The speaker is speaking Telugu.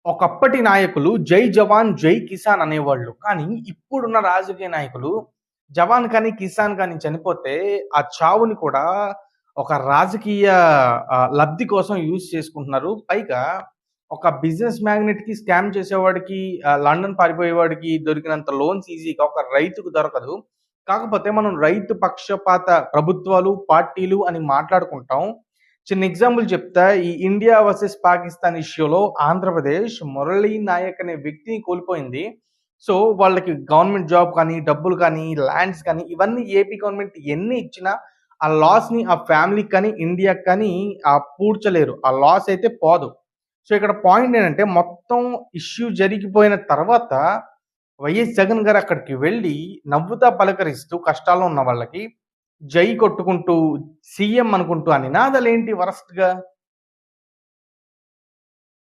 ఒకప్పటి నాయకులు జై జవాన్, జై కిసాన్ అనేవాళ్ళు. కానీ ఇప్పుడున్న రాజకీయ నాయకులు జవాన్ కానీ, కిసాన్ కానీ చనిపోతే ఆ చావుని కూడా ఒక రాజకీయ లబ్ధి కోసం యూజ్ చేసుకుంటున్నారు. పైగా ఒక బిజినెస్ మ్యాగ్నెట్‌కి స్కామ్ చేసేవాడికి లండన్ పారిపోయేవాడికి దొరికినంత లోన్స్ ఈజీగా ఒక రైతుకు దొరకదు. కాకపోతే మనం రైతు పక్షపాత ప్రభుత్వాలు, పార్టీలు అని మాట్లాడుకుంటాం. చిన్న ఎగ్జాంపుల్ చెప్తా. ఈ ఇండియా వర్సెస్ పాకిస్తాన్ ఇష్యూలో ఆంధ్రప్రదేశ్ మురళీ నాయక్ అనే వ్యక్తిని కోల్పోయింది. సో, వాళ్ళకి గవర్నమెంట్ జాబ్ కానీ, డబ్బులు కానీ, ల్యాండ్స్ కానీ ఇవన్నీ ఏపీ గవర్నమెంట్ ఎన్ని ఇచ్చినా ఆ లాస్‌ని ఆ ఫ్యామిలీకి కానీ, ఇండియాకి కానీ పూడ్చలేరు. ఆ లాస్ అయితే పోదు. సో, ఇక్కడ పాయింట్ ఏంటంటే మొత్తం ఇష్యూ జరిగిపోయిన తర్వాత వైఎస్ జగన్ గారు అక్కడికి వెళ్ళి నవ్వుతా పలకరిస్తూ కష్టాల్లో ఉన్న వాళ్ళకి జై కొట్టుకుంటూ, సీఎం అనుకుంటూ ఆ నినాదాలేంటి వరస్ట్‌గా?